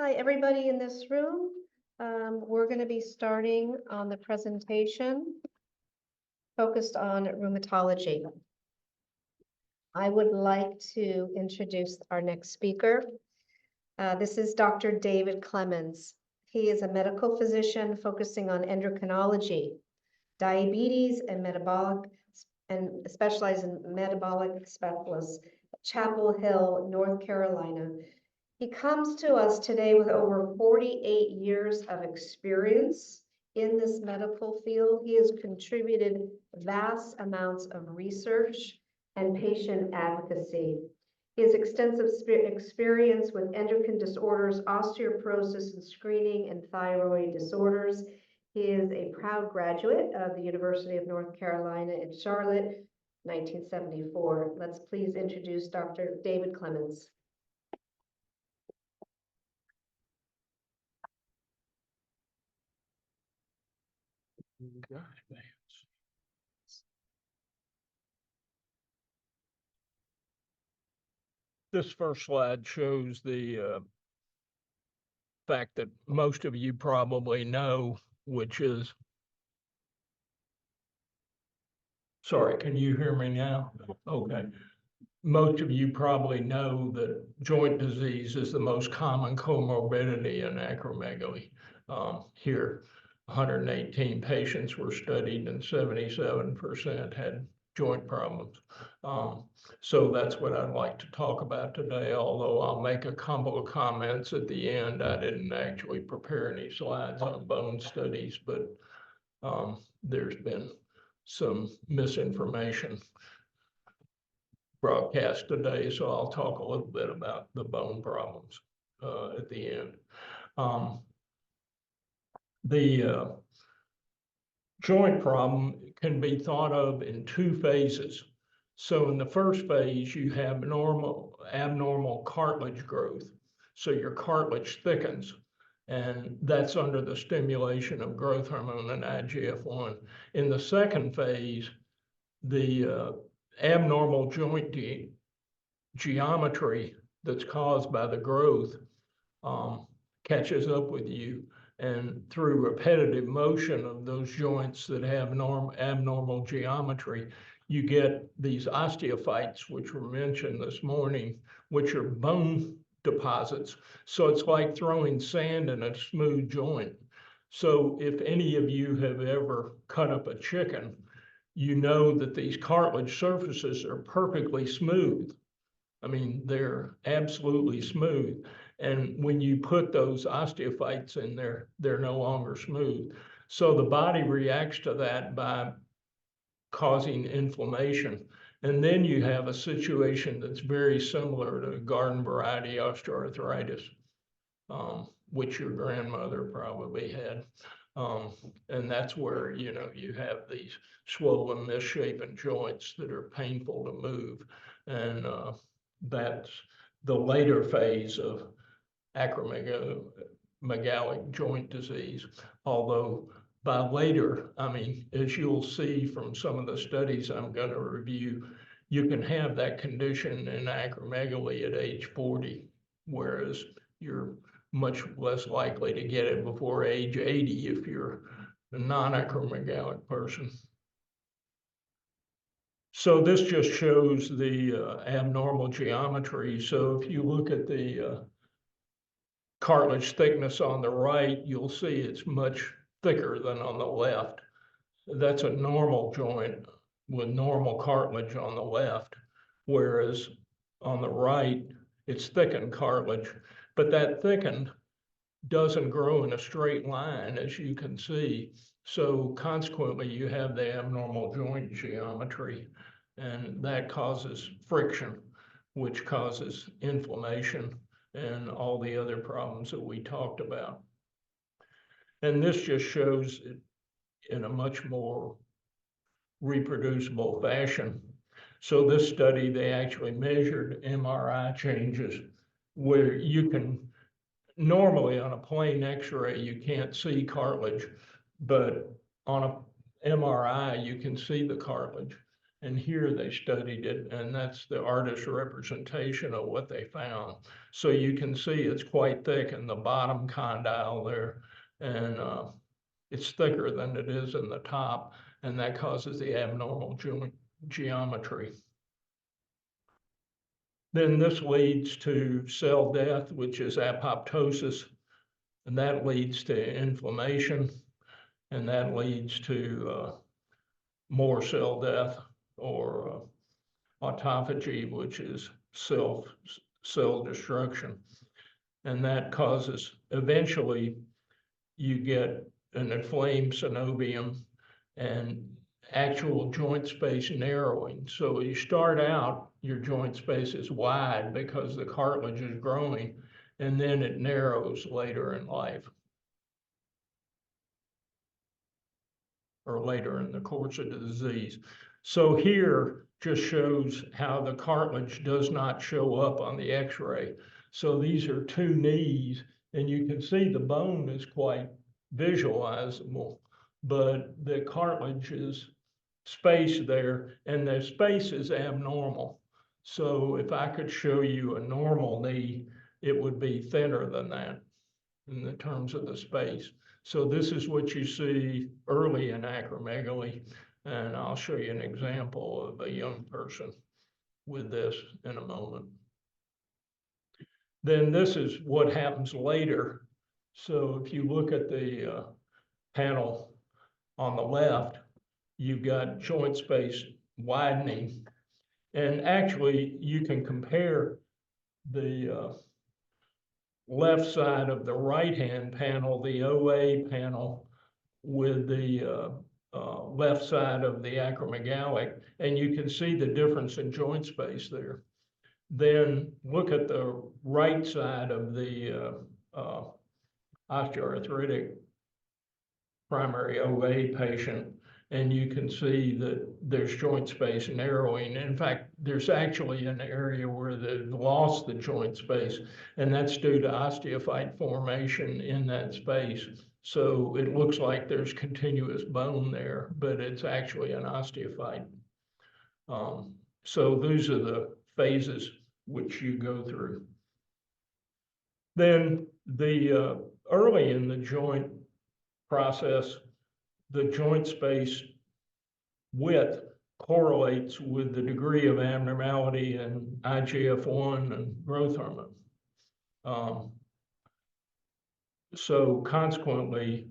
Hi, everybody in this room. We're going to be starting on the presentation focused on rheumatology. I would like to introduce our next speaker. This is Dr. David Clemmons. He is a medical physician focusing on endocrinology, diabetes, and metabolic, and specialized in metabolic specialists at Chapel Hill, North Carolina. He comes to us today with over 48 years of experience in this medical field. He has contributed vast amounts of research and patient advocacy. He has extensive experience with endocrine disorders, osteoporosis and screening, and thyroid disorders. He is a proud graduate of the University of North Carolina in Charlotte, 1974. Let's please introduce Dr. David Clemmons. This first slide shows the fact that most of you probably know, which is, sorry, can you hear me now? Okay. Most of you probably know that joint disease is the most common comorbidity in acromegaly. Here, 118 patients were studied and 77% had joint problems. So that's what I'd like to talk about today, although I'll make a couple of comments at the end. I didn't actually prepare any slides on bone studies, but there's been some misinformation broadcast today, so I'll talk a little bit about the bone problems at the end. The joint problem can be thought of in two phases. So in the first phase, you have abnormal cartilage growth. So your cartilage thickens, and that's under the stimulation of growth hormone and IGF-1. In the second phase, the abnormal joint geometry that's caused by the growth catches up with you, and through repetitive motion of those joints that have abnormal geometry, you get these osteophytes, which were mentioned this morning, which are bone deposits. So it's like throwing sand in a smooth joint. So if any of you have ever cut up a chicken, you know that these cartilage surfaces are perfectly smooth. I mean, they're absolutely smooth. And when you put those osteophytes in there, they're no longer smooth. So the body reacts to that by causing inflammation. And then you have a situation that's very similar to garden variety osteoarthritis, which your grandmother probably had. And that's where, you know, you have these swollen, misshapen joints that are painful to move. And that's the later phase of acromegaly joint disease. Although by later, I mean, as you'll see from some of the studies I'm going to review, you can have that condition in acromegaly at age 40, whereas you're much less likely to get it before age 80 if you're a non-acromegalic person. So this just shows the abnormal geometry. So if you look at the cartilage thickness on the right, you'll see it's much thicker than on the left. That's a normal joint with normal cartilage on the left, whereas on the right, it's thickened cartilage. But that thickened doesn't grow in a straight line, as you can see. So consequently, you have the abnormal joint geometry, and that causes friction, which causes inflammation and all the other problems that we talked about. And this just shows it in a much more reproducible fashion. So this study, they actually measured MRI changes where you can, normally on a plain x-ray, you can't see cartilage, but on a MRI, you can see the cartilage. And here they studied it, and that's the artist's representation of what they found. So you can see it's quite thick in the bottom condyle there, and it's thicker than it is in the top, and that causes the abnormal joint geometry. Then this leads to cell death, which is apoptosis, and that leads to inflammation, and that leads to more cell death, or autophagy, which is cell destruction. And that causes, eventually, you get an inflamed synovium and actual joint space narrowing. So you start out, your joint space is wide because the cartilage is growing, and then it narrows later in life, or later in the course of the disease. So here just shows how the cartilage does not show up on the X-ray. So these are two knees, and you can see the bone is quite visualizable, but the cartilage is space there, and the space is abnormal. So if I could show you a normal knee, it would be thinner than that in the terms of the space. So this is what you see early in acromegaly, and I'll show you an example of a young person with this in a moment. Then this is what happens later. So if you look at the panel on the left, you've got joint space widening, and actually you can compare the left side of the right-hand panel, the OA panel, with the left side of the acromegaly, and you can see the difference in joint space there. Then look at the right side of the osteoarthritic primary OA patient, and you can see that there's joint space narrowing. In fact, there's actually an area where they've lost the joint space, and that's due to osteophyte formation in that space. So it looks like there's continuous bone there, but it's actually an osteophyte. So those are the phases which you go through. Then the early in the joint process, the joint space width correlates with the degree of abnormality in IGF-1 and growth hormone. So consequently,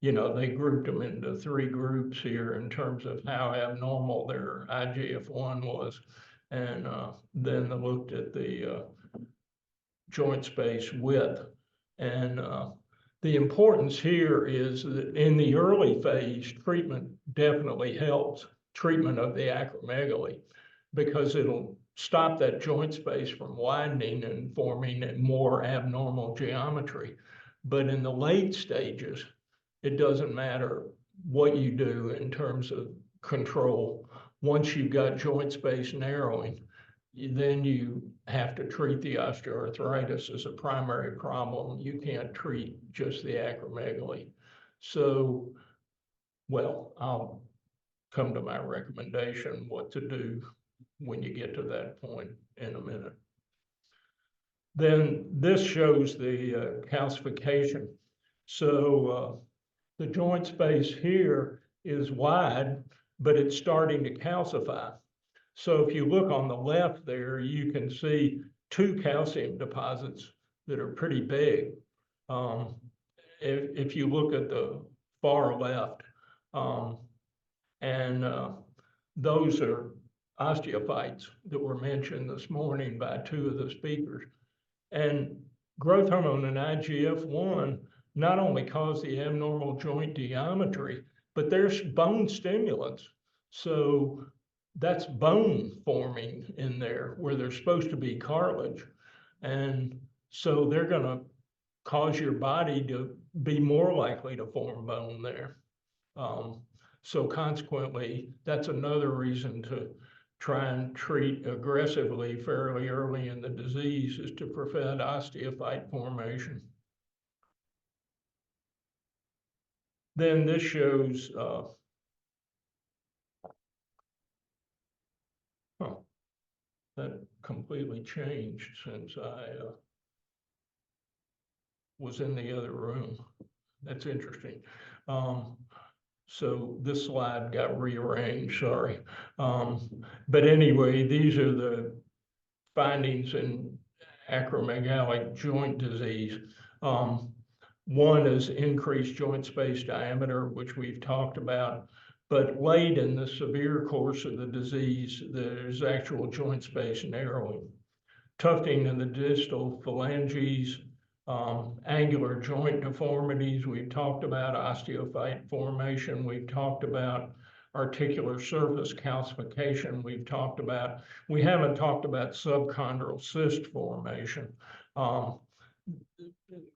they grouped them into 3 groups here in terms of how abnormal their IGF-1 was, and then they looked at the joint space width. And the importance here is that in the early phase, treatment definitely helps treatment of the acromegaly, because it'll stop that joint space from widening and forming more abnormal geometry. But in the late stages, it doesn't matter what you do in terms of control. Once you've got joint space narrowing, then you have to treat the osteoarthritis as a primary problem. You can't treat just the acromegaly. So, well, I'll come to my recommendation what to do when you get to that point in a minute. Then this shows the calcification. So the joint space here is wide, but it's starting to calcify. So if you look on the left there, you can see 2 calcium deposits that are pretty big. If you look at the far left, those are osteophytes that were mentioned this morning by 2 of the speakers. And growth hormone and IGF-1 not only cause the abnormal joint geometry, but there's bone stimulants. So that's bone forming in there where there's supposed to be cartilage. And so they're going to cause your body to be more likely to form bone there. So consequently, that's another reason to try and treat aggressively fairly early in the disease, is to prevent osteophyte formation. Then this shows that completely changed since I was in the other room. That's interesting. So this slide got rearranged, sorry. But anyway, these are the findings in acromegalic joint disease. One is increased joint space diameter, which we've talked about, but late in the severe course of the disease, there's actual joint space narrowing. Tufting in the distal phalanges, angular joint deformities, we've talked about osteophyte formation, we've talked about articular surface calcification, we haven't talked about subchondral cyst formation.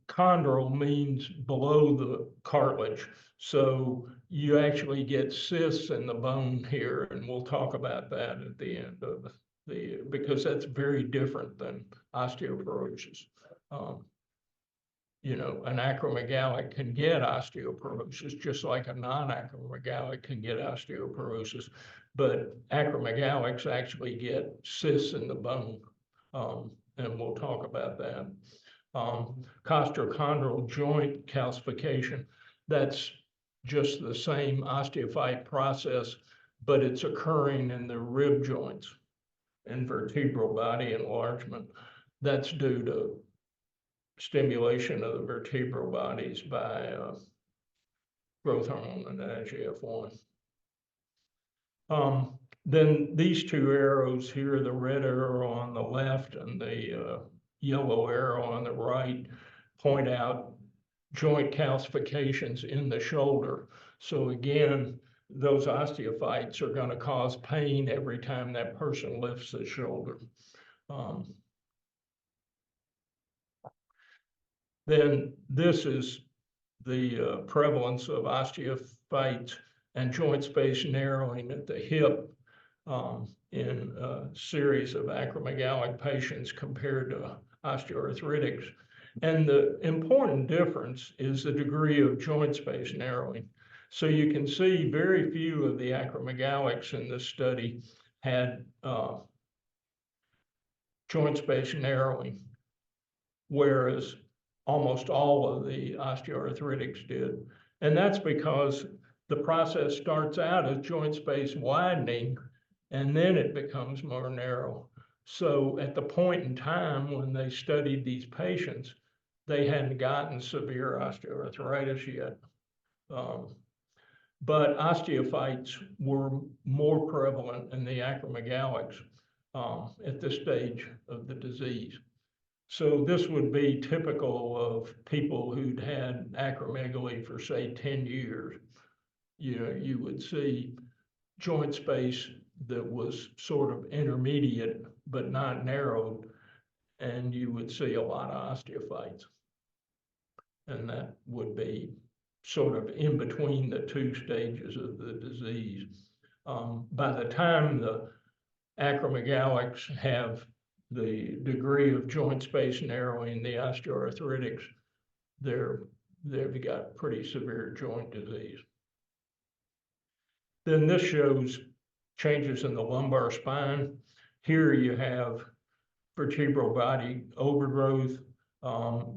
Chondral means below the cartilage. So you actually get cysts in the bone here, and we'll talk about that at the end of because that's very different than osteoporosis. You know, an acromegalic can get osteoporosis, just like a non-acromegalic can get osteoporosis, but acromegalics actually get cysts in the bone, and we'll talk about that. Costochondral joint calcification, that's just the same osteophyte process, but it's occurring in the rib joints and vertebral body enlargement. That's due to stimulation of the vertebral bodies by growth hormone and IGF-1. Then these two arrows here, the red arrow on the left and the yellow arrow on the right, point out joint calcifications in the shoulder. So again, those osteophytes are going to cause pain every time that person lifts the shoulder. Then this is the prevalence of osteophytes and joint space narrowing at the hip in a series of acromegalic patients compared to osteoarthritics. And the important difference is the degree of joint space narrowing. So you can see very few of the acromegalics in this study had joint space narrowing, whereas almost all of the osteoarthritics did. And that's because the process starts out as joint space widening, and then it becomes more narrow. So at the point in time when they studied these patients, they hadn't gotten severe osteoarthritis yet. But osteophytes were more prevalent in the acromegalics at this stage of the disease. So this would be typical of people who'd had acromegaly for, say, 10 years. You know, you would see joint space that was sort of intermediate but not narrowed, and you would see a lot of osteophytes. And that would be sort of in between the two stages of the disease. By the time the acromegalics have the degree of joint space narrowing, the osteoarthritics, they've got pretty severe joint disease. Then this shows changes in the lumbar spine. Here you have vertebral body overgrowth.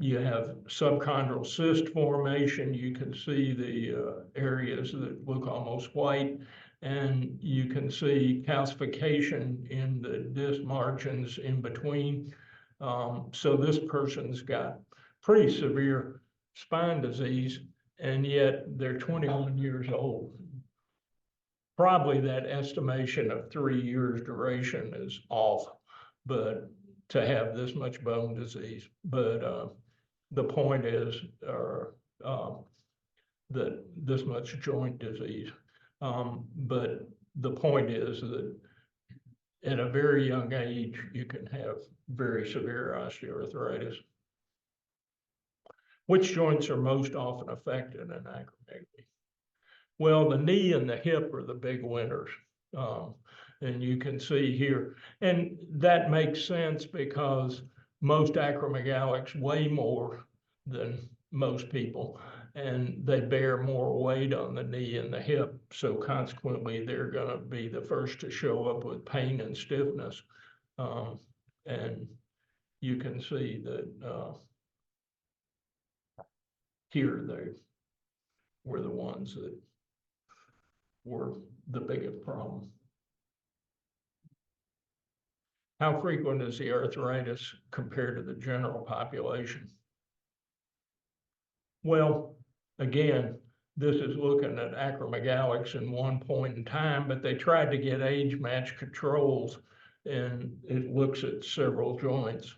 You have subchondral cyst formation. You can see the areas that look almost white, and you can see calcification in the disc margins in between. So this person's got pretty severe spine disease, and yet they're 21 years old. Probably that estimation of 3 years duration is off, but to have this much bone disease. But the point is that this much joint disease. But the point is that at a very young age, you can have very severe osteoarthritis. Which joints are most often affected in acromegaly? Well, the knee and the hip are the big winners. And you can see here, and that makes sense because most acromegalics weigh more than most people, and they bear more weight on the knee and the hip. So consequently, they're going to be the first to show up with pain and stiffness. And you can see that here they were the ones that were the biggest problem. How frequent is the arthritis compared to the general population? Well, again, this is looking at acromegalics in one point in time, but they tried to get age-matched controls, and it looks at several joints.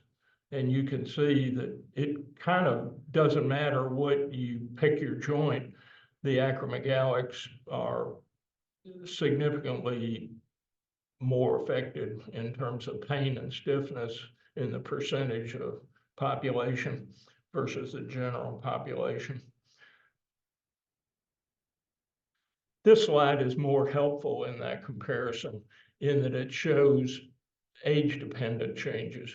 And you can see that it kind of doesn't matter what you pick your joint, the acromegalics are significantly more affected in terms of pain and stiffness in the percentage of population versus the general population. This slide is more helpful in that comparison in that it shows age-dependent changes.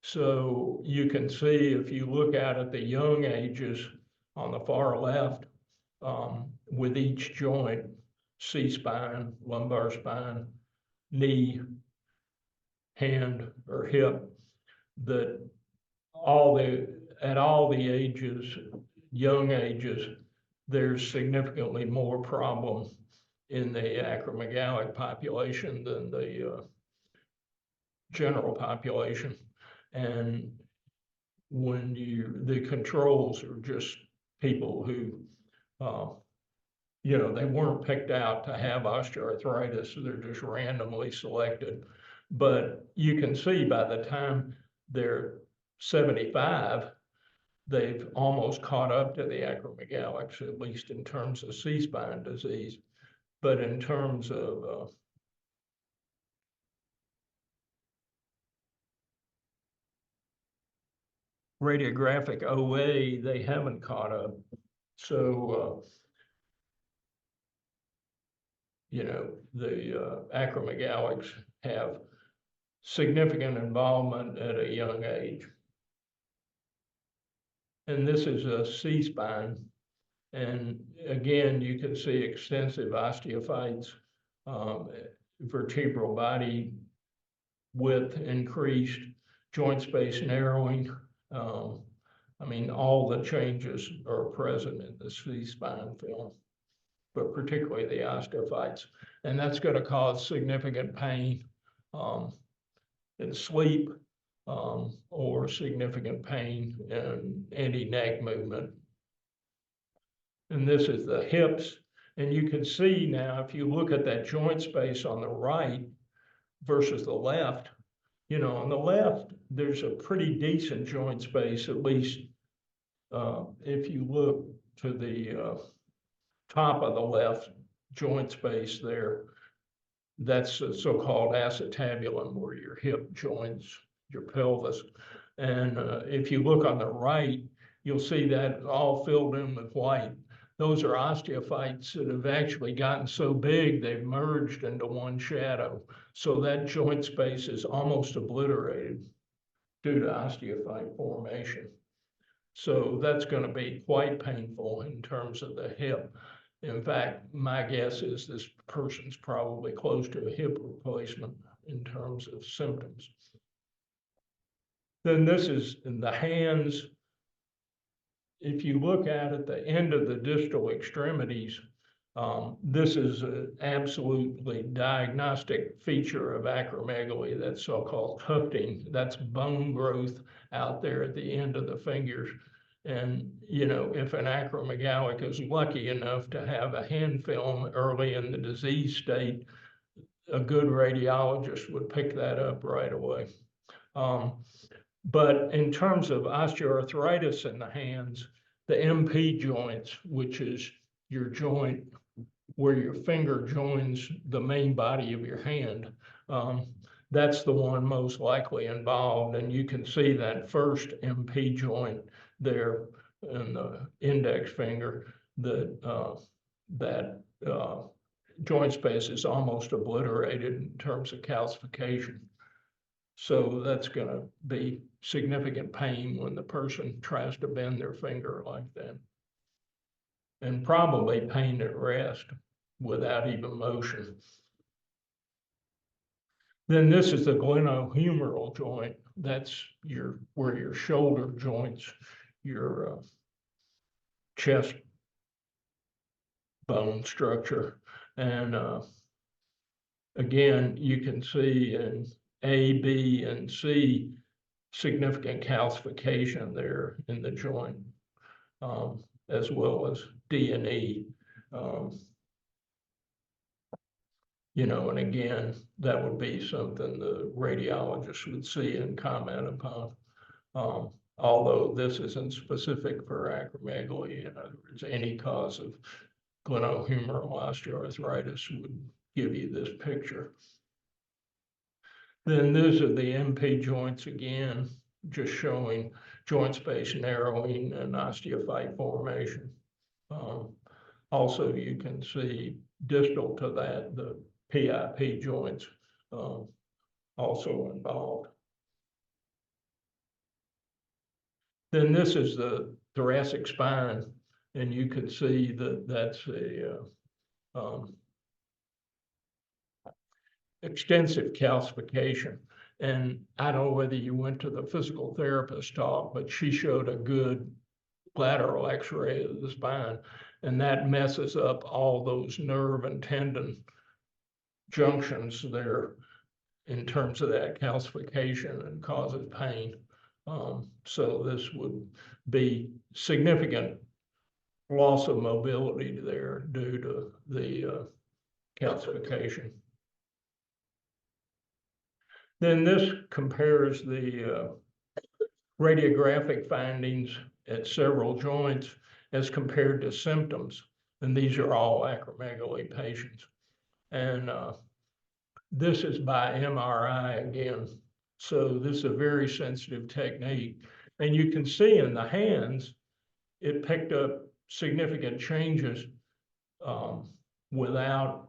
So you can see if you look at the young ages on the far left, with each joint, C-spine, lumbar spine, knee, hand, or hip, that at all the ages, young ages, there's significantly more problem in the acromegalic population than the general population. And when the controls are just people who, they weren't picked out to have osteoarthritis, so they're just randomly selected. But you can see by the time they're 75, they've almost caught up to the acromegalics, at least in terms of C-spine disease. But in terms of radiographic OA, they haven't caught up. So, the acromegalics have significant involvement at a young age. And this is a C-spine. And again, you can see extensive osteophytes, vertebral body width increased, joint space narrowing. All the changes are present in the C-spine film, but particularly the osteophytes. And that's going to cause significant pain in sleep, or significant pain in any neck movement. And this is the hips. And you can see now, if you look at that joint space on the right versus the left, on the left, there's a pretty decent joint space, at least if you look to the top of the left joint space there, that's the so-called acetabulum, where your hip joins your pelvis. And if you look on the right, you'll see that all filled in with white. Those are osteophytes that have actually gotten so big, they've merged into one shadow. So that joint space is almost obliterated due to osteophyte formation. So that's going to be quite painful in terms of the hip. In fact, my guess is this person's probably close to a hip replacement in terms of symptoms. Then this is in the hands. If you look at the end of the distal extremities, this is an absolutely diagnostic feature of acromegaly, that's so-called tufting. That's bone growth out there at the end of the fingers. And, if an acromegalic is lucky enough to have a hand film early in the disease state, a good radiologist would pick that up right away. But in terms of osteoarthritis in the hands, the MP joints, which is your joint where your finger joins the main body of your hand, that's the one most likely involved. And you can see that first MP joint there in the index finger, that joint space is almost obliterated in terms of calcification. So that's going to be significant pain when the person tries to bend their finger like that. And probably pain at rest without even motion. Then this is the glenohumeral joint. That's where your shoulder joints, your chest bone structure. And again, you can see in A, B, and C, significant calcification there in the joint, as well as D and E. You know, and again, that would be something the radiologist would see and comment upon. Although this isn't specific for acromegaly, in other words, any cause of glenohumeral osteoarthritis would give you this picture. Then these are the MP joints again, just showing joint space narrowing and osteophyte formation. Also, you can see distal to that, the PIP joints also involved. Then this is the thoracic spine, and you can see that that's a extensive calcification. And I don't know whether you went to the physical therapist talk, but she showed a good lateral x-ray of the spine, and that messes up all those nerve and tendon junctions there in terms of that calcification and causes pain. So this would be significant loss of mobility there due to the calcification. Then this compares the radiographic findings at several joints as compared to symptoms. And these are all acromegaly patients. And this is by MRI again. So this is a very sensitive technique. And you can see in the hands, it picked up significant changes without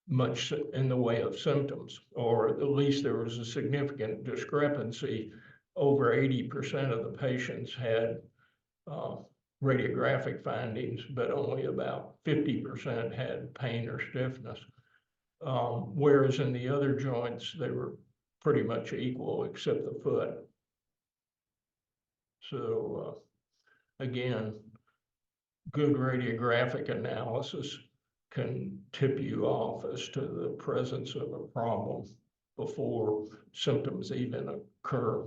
much in the way of symptoms, or at least there was a significant discrepancy. Over 80% of the patients had radiographic findings, but only about 50% had pain or stiffness. Whereas in the other joints, they were pretty much equal except the foot. So again, good radiographic analysis can tip you off as to the presence of a problem before symptoms even occur.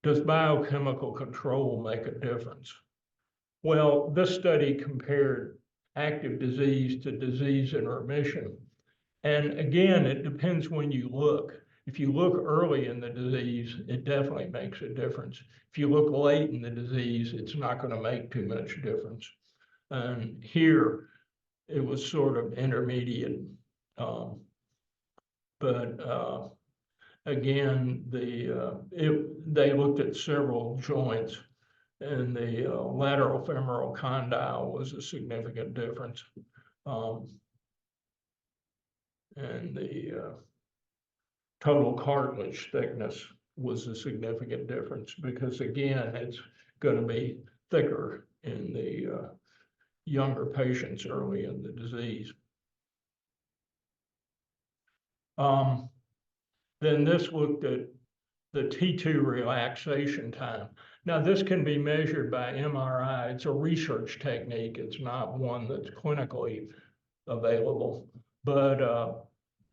Does biochemical control make a difference? Well, this study compared active disease to disease in remission. And again, it depends when you look. If you look early in the disease, it definitely makes a difference. If you look late in the disease, it's not going to make too much difference. And here, it was sort of intermediate. Again, they looked at several joints, and the lateral femoral condyle was a significant difference. And the total cartilage thickness was a significant difference because, again, it's going to be thicker in the younger patients early in the disease. Then this looked at the T2 relaxation time. Now, this can be measured by MRI. It's a research technique. It's not one that's clinically available, but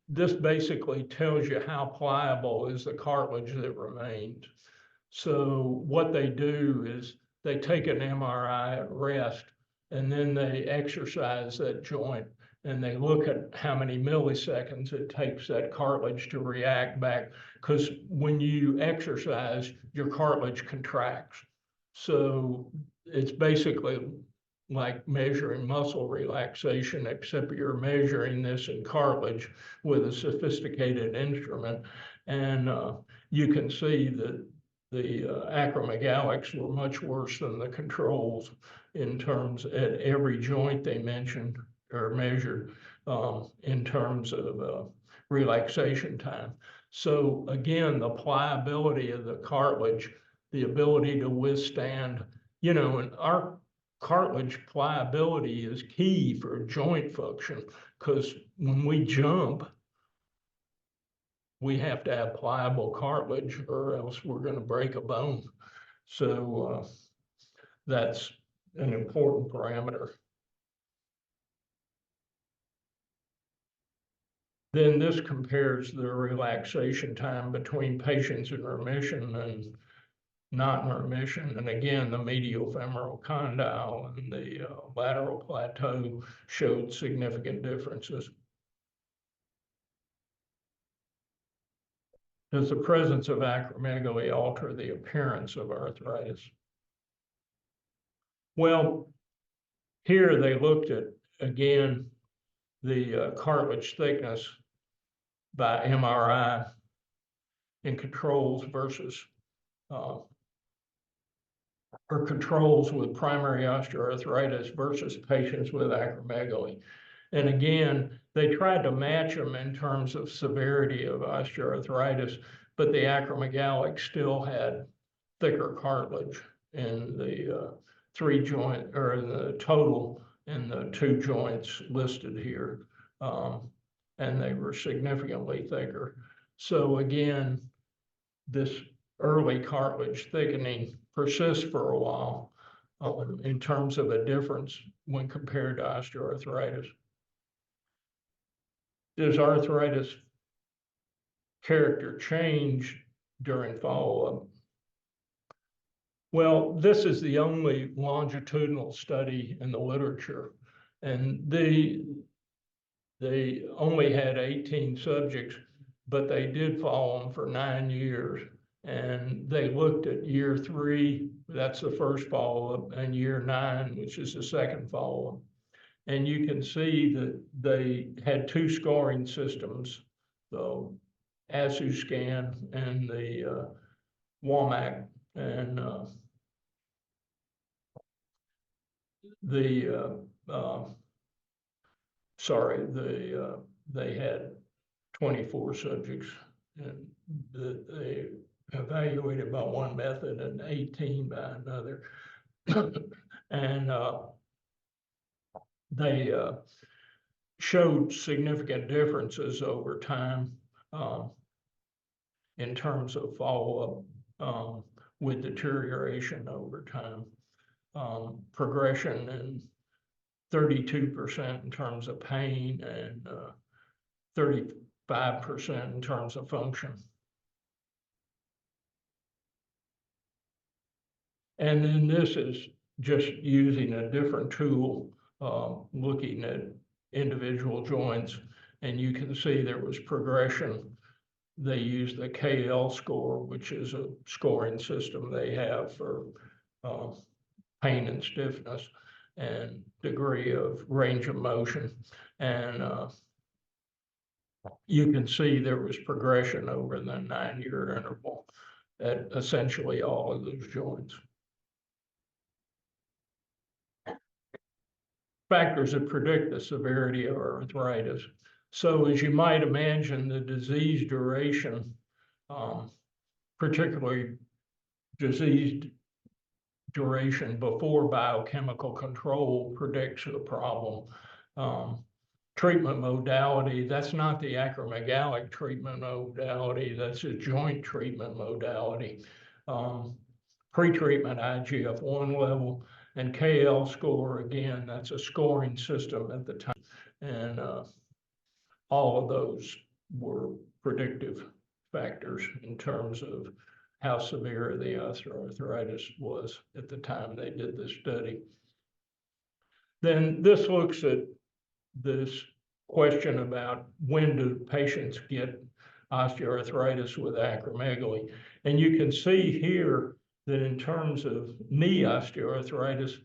this basically tells you how pliable is the cartilage that remains. So what they do is they take an MRI at rest, and then they exercise that joint, and they look at how many milliseconds it takes that cartilage to react back. Because when you exercise, your cartilage contracts. So it's basically like measuring muscle relaxation, except you're measuring this in cartilage with a sophisticated instrument. And you can see that the acromegalics were much worse than the controls in terms at every joint they mentioned or measured in terms of relaxation time. So again, the pliability of the cartilage, the ability to withstand, you know, and our cartilage pliability is key for joint function because when we jump, we have to have pliable cartilage or else we're going to break a bone. So that's an important parameter. Then this compares the relaxation time between patients in remission and not in remission. And again, the medial femoral condyle and the lateral plateau showed significant differences. Does the presence of acromegaly alter the appearance of arthritis? Well, here they looked at, again, the cartilage thickness by MRI in controls versus or controls with primary osteoarthritis versus patients with acromegaly. And again, they tried to match them in terms of severity of osteoarthritis, but the acromegalic still had thicker cartilage in the three joint or in the total in the two joints listed here. And they were significantly thicker. So again, this early cartilage thickening persists for a while in terms of a difference when compared to osteoarthritis. Does arthritis character change during follow-up? Well, this is the only longitudinal study in the literature, and they only had 18 subjects, but they did follow them for 9 years. And they looked at year 3, that's the first follow-up, and year 9, which is the second follow-up. And you can see that they had 2 scoring systems, the ASU scan and the WOMAC, and they had 24 subjects, and they evaluated by one method and 18 by another. And they showed significant differences over time in terms of follow-up with deterioration over time. Progression in 32% in terms of pain and 35% in terms of function. And then this is just using a different tool, looking at individual joints, and you can see there was progression. They used the KL score, which is a scoring system they have for pain and stiffness and degree of range of motion. And you can see there was progression over the 9-year interval at essentially all of those joints. Factors that predict the severity of arthritis. So as you might imagine, the disease duration, particularly disease duration before biochemical control, predicts the problem. Treatment modality, that's not the acromegalic treatment modality, that's a joint treatment modality. Pre-treatment IGF-1 level, and KL score, again, that's a scoring system at the time. And all of those were predictive factors in terms of how severe the osteoarthritis was at the time they did this study. Then this looks at this question about when do patients get osteoarthritis with acromegaly. And you can see here that in terms of knee osteoarthritis,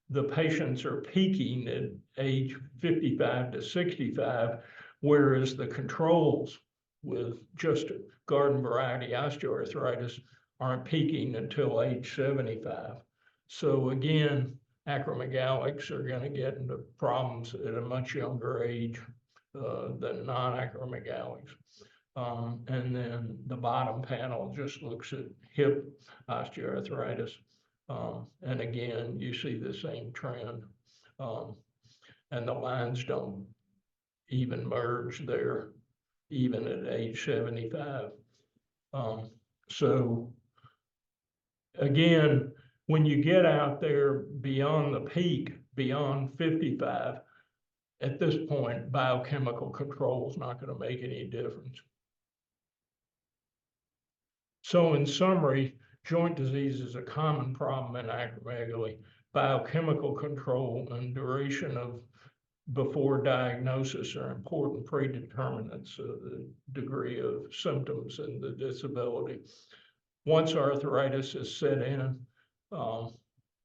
the patients are peaking at age 55 to 65, whereas the controls with just garden variety osteoarthritis aren't peaking until age 75. So again, acromegalics are going to get into problems at a much younger age than non-acromegalics. And then the bottom panel just looks at hip osteoarthritis. And again, you see the same trend. And the lines don't even merge there, even at age 75. So again, when you get out there beyond the peak, beyond 55, at this point, biochemical control is not going to make any difference. So in summary, joint disease is a common problem in acromegaly. Biochemical control and duration of before diagnosis are important predeterminants of the degree of symptoms and the disability. Once arthritis is set in,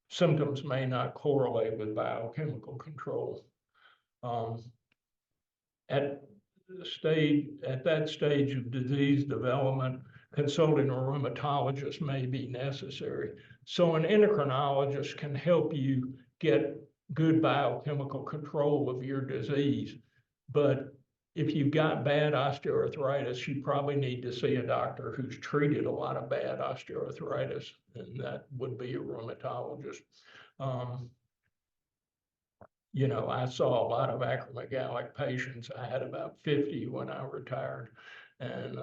symptoms may not correlate with biochemical control. At that stage of disease development, consulting a rheumatologist may be necessary. So an endocrinologist can help you get good biochemical control of your disease. But if you've got bad osteoarthritis, you probably need to see a doctor who's treated a lot of bad osteoarthritis, and that would be a rheumatologist. You know, I saw a lot of acromegalic patients. I had about 50 when I retired, and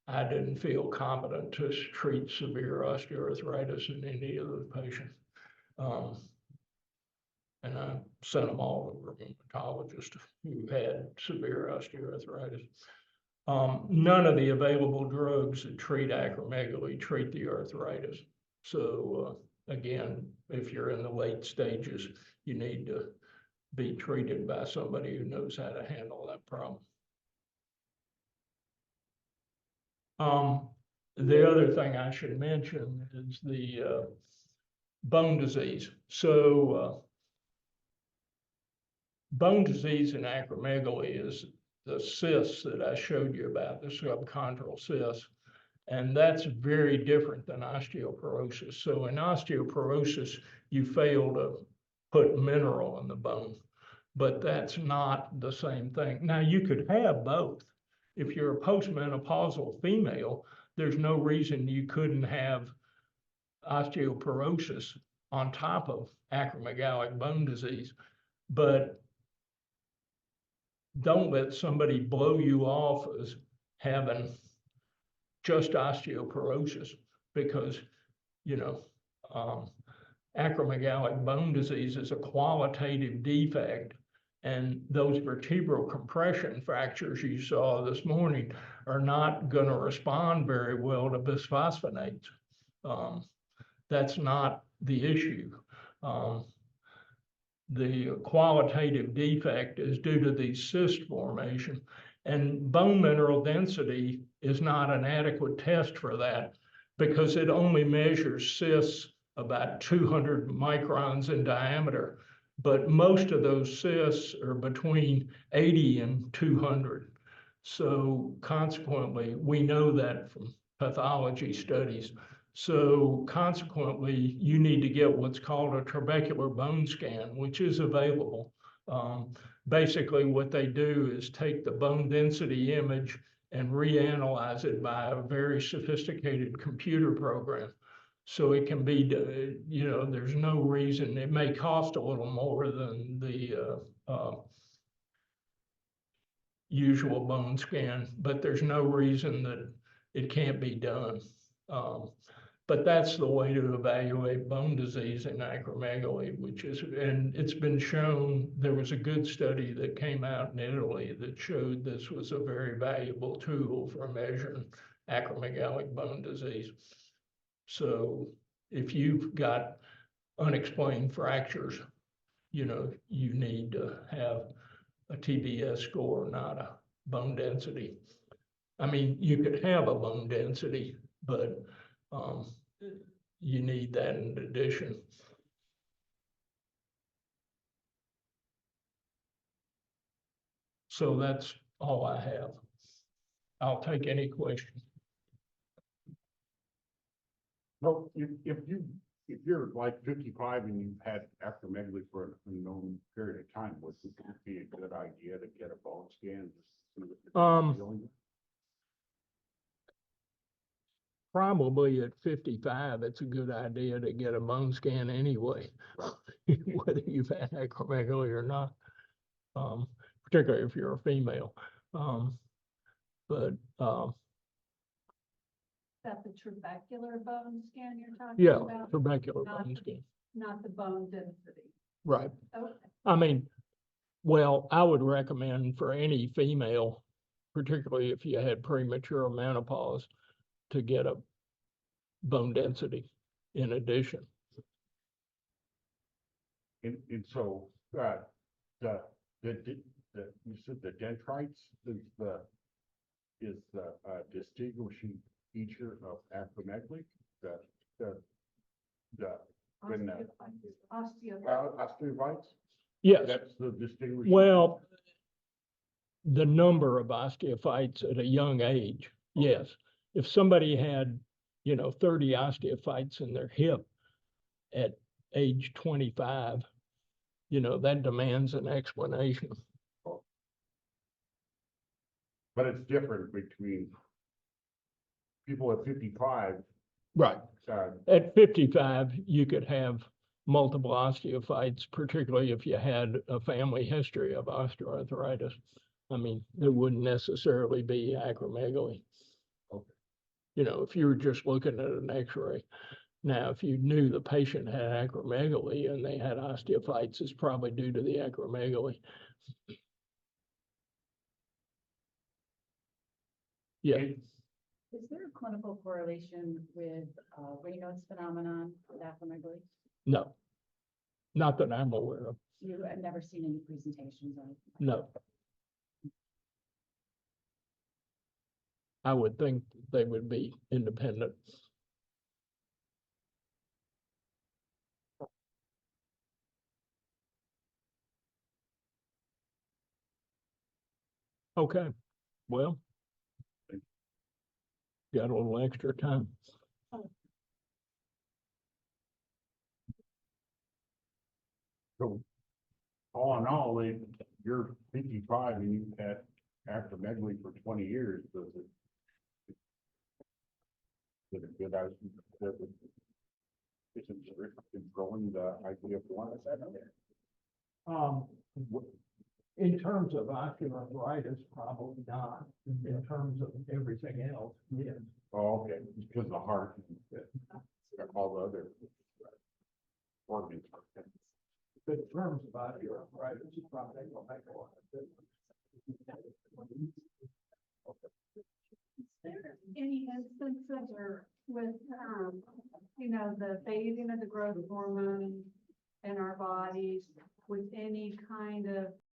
I didn't feel competent to treat severe osteoarthritis in any of those patients. And I sent them all to a rheumatologist who had severe osteoarthritis. None of the available drugs that treat acromegaly treat the arthritis. So again, if you're in the late stages, you need to be treated by somebody who knows how to handle that problem. The other thing I should mention is the bone disease. So bone disease in acromegaly is the cysts that I showed you about, the subchondral cysts, and that's very different than osteoporosis. So in osteoporosis, you fail to put mineral in the bone, but that's not the same thing. Now, you could have both. If you're a postmenopausal female, there's no reason you couldn't have osteoporosis on top of acromegalic bone disease. But don't let somebody blow you off as having just osteoporosis, because, you know, acromegalic bone disease is a qualitative defect, and those vertebral compression fractures you saw this morning are not going to respond very well to bisphosphonates. That's not the issue. The qualitative defect is due to the cyst formation, and bone mineral density is not an adequate test for that, because it only measures cysts about 200 microns in diameter, but most of those cysts are between 80 and 200. So consequently, we know that from pathology studies. So consequently, you need to get what's called a trabecular bone scan, which is available. Basically, what they do is take the bone density image and reanalyze it by a very sophisticated computer program. So it can be, you know, there's no reason. It may cost a little more than the usual bone scan, but there's no reason that it can't be done. But that's the way to evaluate bone disease in acromegaly, which is, and it's been shown, there was a good study that came out in Italy that showed this was a very valuable tool for measuring acromegalic bone disease. So if you've got unexplained fractures, you know, you need to have a TBS score, not a bone density. I mean, you could have a bone density, but you need that in addition. So that's all I have. I'll take any questions. Well, if you're like 55 and you've had acromegaly for an unknown period of time, would it be a good idea to get a bone scan? Probably at 55, it's a good idea to get a bone scan anyway, whether you've had acromegaly or not. particularly if you're a female. But That the trabecular bone scan you're talking yeah, about? trabecular Not bone the- scan, Not the bone density. right. Okay. I mean, well, I would recommend for any female, particularly if you had premature menopause, to get a bone density in addition. And so, you said the dendrites is the distinguishing feature of acromegaly, when osteobites, Yes, that's the distinguishing. well, the number of osteophytes at a young age, yes. If somebody had, 30 osteophytes in their hip at age 25, that demands an explanation. But it's different between people at 55, Right. At 55, you could have multiple osteophytes, particularly if you had a family history of osteoarthritis. I mean, it wouldn't necessarily be acromegaly. Okay. If you were just looking at an x-ray. Now, if you knew the patient had acromegaly and they had osteophytes, it's probably due to the acromegaly. Yeah, Is there a clinical correlation with Raynaud's phenomenon with acromegaly? no, not that I'm aware of, You have never seen any presentations on it? no. I would think they would be independent. Okay, well. Got a little extra time. so all in all, you're 55 and you've had acromegaly for 20 years, does it? Is it a good idea? It's growing the idea of one. In terms of osteoarthritis, probably not. In terms of everything else, yes. Oh, okay, because the heart and all the other organs. But in terms of osteoarthritis, you probably will make a lot of difference. Is there any instances or with, the bathing of the growth hormone in our bodies with any kind of